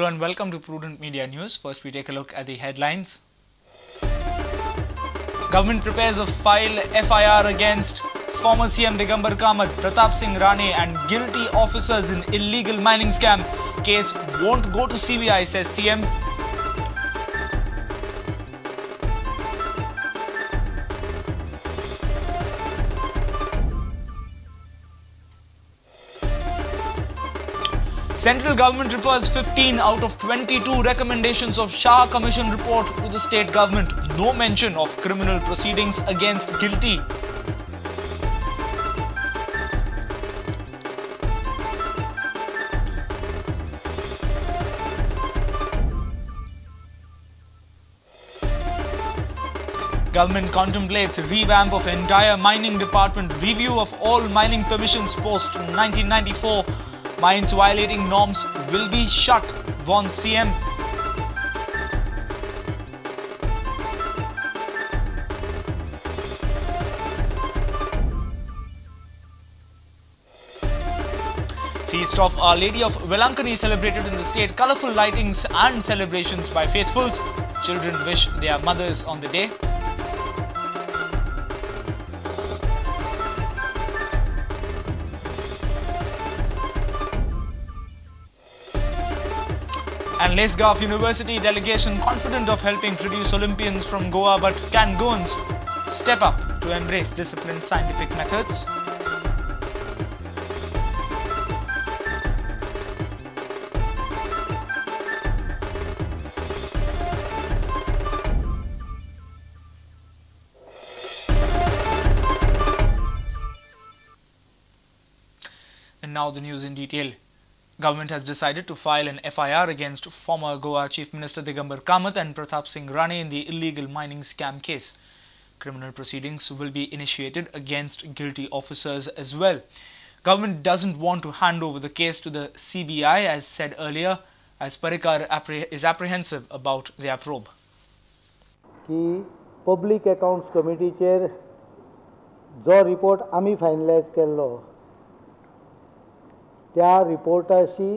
Hello and welcome to Prudent Media News. First we take a look at the headlines. Government prepares a file FIR against former CM Digambar Kamat, Pratapsingh Rane and guilty officers in illegal mining scam. Case won't go to CBI, says CM. Central government refers 15 out of 22 recommendations of Shah Commission report to the state government. No mention of criminal proceedings against guilty. Government contemplates revamp of entire mining department, review of all mining permissions post 1994. Mines violating norms will be shut, warns CM. Feast of Our Lady of Velankani celebrated in the state. Colourful lightings and celebrations by faithfuls. Children wish their mothers on the day. And Lesgaff University delegation confident of helping produce Olympians from Goa, but can Goans step up to embrace disciplined scientific methods? And now the news in detail. Government has decided to file an FIR against former Goa Chief Minister Digambar Kamat and Pratapsingh Rane in the illegal mining scam case. Criminal proceedings will be initiated against guilty officers as well. Government doesn't want to hand over the case to the CBI, as said earlier, as Parikar is apprehensive about their probe. की Public Accounts Committee chair जो report आमी finalize केल्लो त्या रिपोर्टाशी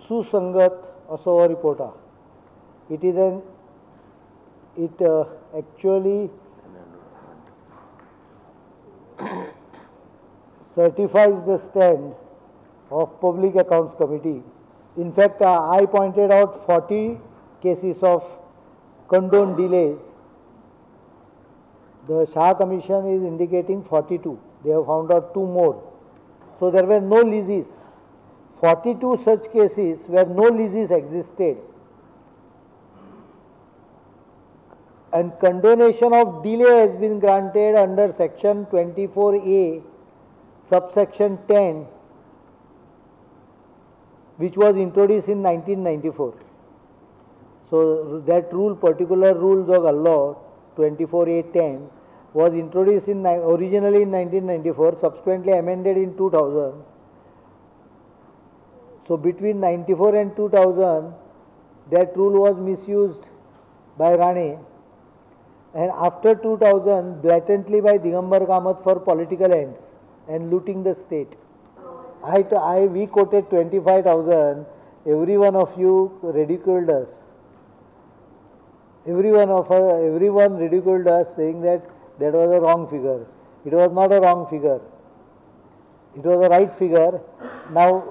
सुसंगत असो report हा. It actually certifies the stand of Public Accounts Committee. In fact, I pointed out 40 cases of condoned delays. The Shah Commission is indicating 42. They have found out 2 more. So there were no leases. 42 such cases where no leases existed. And condonation of delay has been granted under section 24A, subsection 10, which was introduced in 1994. So that rule, particular rule of law, 24A10, was introduced originally in 1994, subsequently amended in 2000. So between 94 and 2000, that rule was misused by Rane, and after 2000, blatantly by Digambar Kamat for political ends and looting the state. We quoted 25,000. Every one of you ridiculed us. Everyone ridiculed us, saying that was a wrong figure. It was not a wrong figure. It was a right figure. Now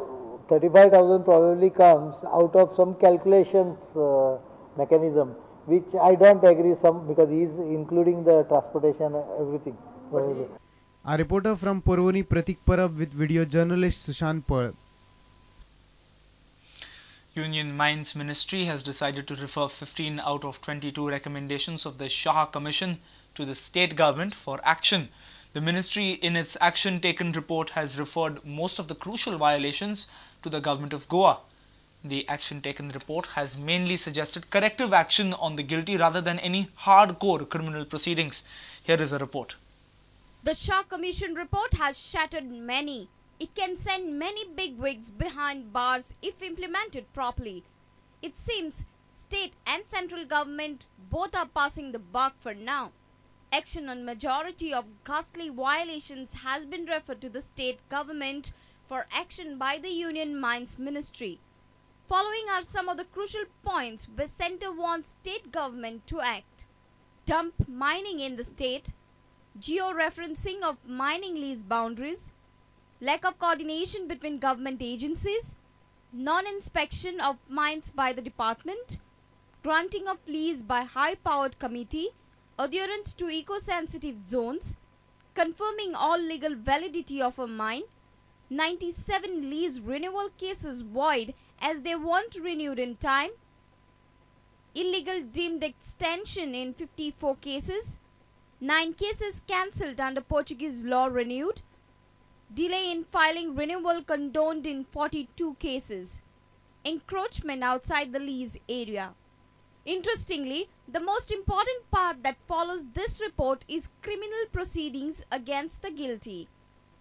35,000 probably comes out of some calculations mechanism, which I don't agree because he is including the transportation, everything. A reporter from Porvoni, Pratik Parab, with video journalist Sushant Pearl. Union Mines Ministry has decided to refer 15 out of 22 recommendations of the Shah Commission to the state government for action. The ministry, in its action taken report, has referred most of the crucial violations to the government of Goa. The action taken report has mainly suggested corrective action on the guilty rather than any hardcore criminal proceedings. Here is a report. The Shah Commission report has shattered many. It can send many bigwigs behind bars if implemented properly. It seems state and central government both are passing the buck for now. Action on majority of ghastly violations has been referred to the state government for action by the Union Mines Ministry. Following are some of the crucial points where centre wants state government to act. Dump mining in the state, geo-referencing of mining lease boundaries, lack of coordination between government agencies, non-inspection of mines by the department, granting of lease by high-powered committee, adherence to eco-sensitive zones, confirming all legal validity of a mine, 97 lease renewal cases void as they weren't renewed in time, illegal deemed extension in 54 cases, 9 cases cancelled under Portuguese law renewed, delay in filing renewal condoned in 42 cases, encroachment outside the lease area. Interestingly, the most important part that follows this report is criminal proceedings against the guilty.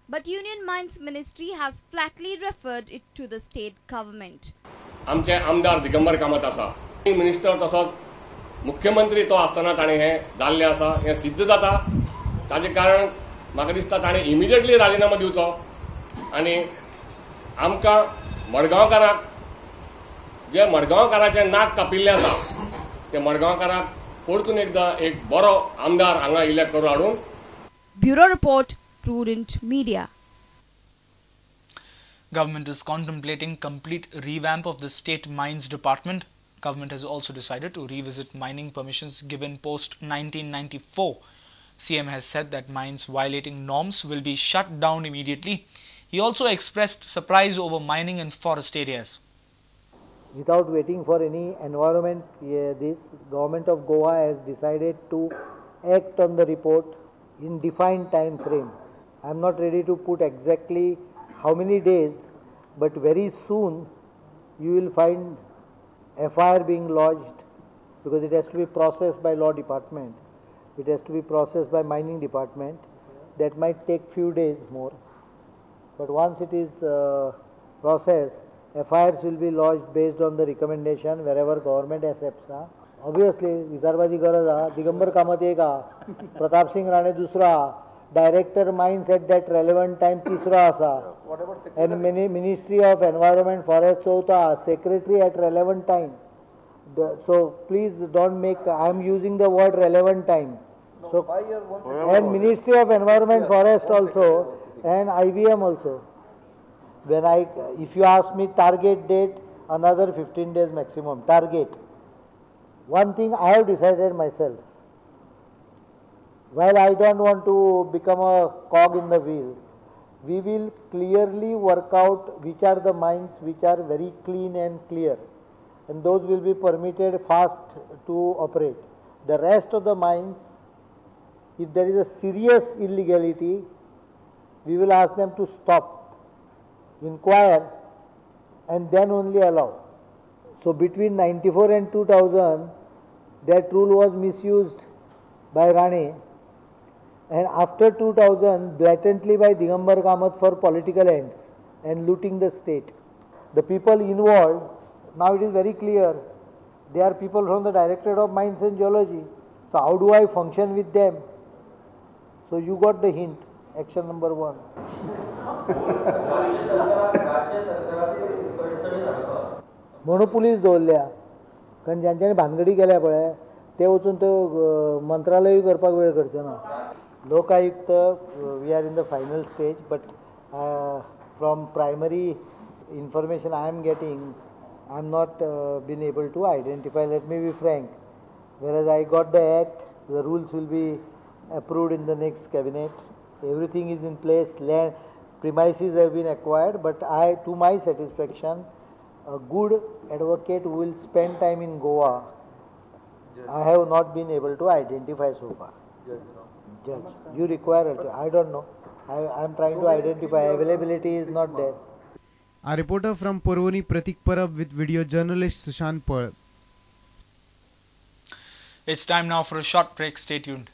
But Union Mines Ministry has flatly referred it to the state government. आमचे आमदार दिगंबर कामत आसा minister तसोच मुख्यमंत्री तो आसतना ताणें हें जाल्लें आसा हें सिद्ध जाता ताजे कारण म्हाका दिसता ताणें इमिडिएटली राजीनामा दिवचो आनी आमकां मडगांवकारांक जे मडगांवकाराचें नाक कापिल्लें आसा ते मडगांवकारांक परतून एकदां एक बरो आमदार हांगा इलेक्ट करून हाडून. Bureau Report, Prudent Media. Government is contemplating complete revamp of the state mines department. Government has also decided to revisit mining permissions given post 1994. CM has said that mines violating norms will be shut down immediately. He also expressed surprise over mining in forest areas. Without waiting for any environment, this government of Goa has decided to act on the report in defined time frame. I am not ready to put exactly how many days, but very soon you will find FIR being lodged because it has to be processed by law department. It has to be processed by mining department. That might take few days more. But once it is processed, FIRs will be lodged based on the recommendation wherever government accepts. Obviously, विचारपाची गरज आहा. दिगंबर कामत एक आहा, Pratapsingh Rane दूसरा आहा, Director Mines at that relevant time तीसरा आसा, and Ministry of Environment Forest चौथा आहा, Secretary at relevant time. So please don't make. I am using the word relevant time. So and Ministry of Environment Forest also and IBM also. When if you ask me target date, another 15 days maximum target. One thing I have decided myself. While I don't want to become a cog in the wheel, we will clearly work out which are the mines which are very clean and clear, and those will be permitted fast to operate. The rest of the mines, if there is a serious illegality, we will ask them to stop, inquire, and then only allow. So between 94 and 2000, that rule was misused by Rane, and after 2000, blatantly by Digambar Kamat for political ends and looting the state. The people involved, now it is very clear, they are people from the Directorate of Mines and Geology. So how do I function with them? So you got the hint. Action number 1. Monopolies दवरल्या कारण ज्यांच्यानी भानगडी केल्या पळय ते वचून तो मंत्रालय करपाक वेळ करचे ना. Lokayukta we are in the final stage, but from primary information I am getting, I am not been able to identify. Let me be frank. Whereas I got the act, the rules will be approved in the next cabinet. Everything is in place. Land premises have been acquired, but to my satisfaction, a good advocate who will spend time in Goa, I have not been able to identify so far. Judge, you require it. I don't know. I am trying to identify. Availability is not there. A reporter from Porvoni, Pratik Parab, with video journalist Sushant Pal. It's time now for a short break. Stay tuned.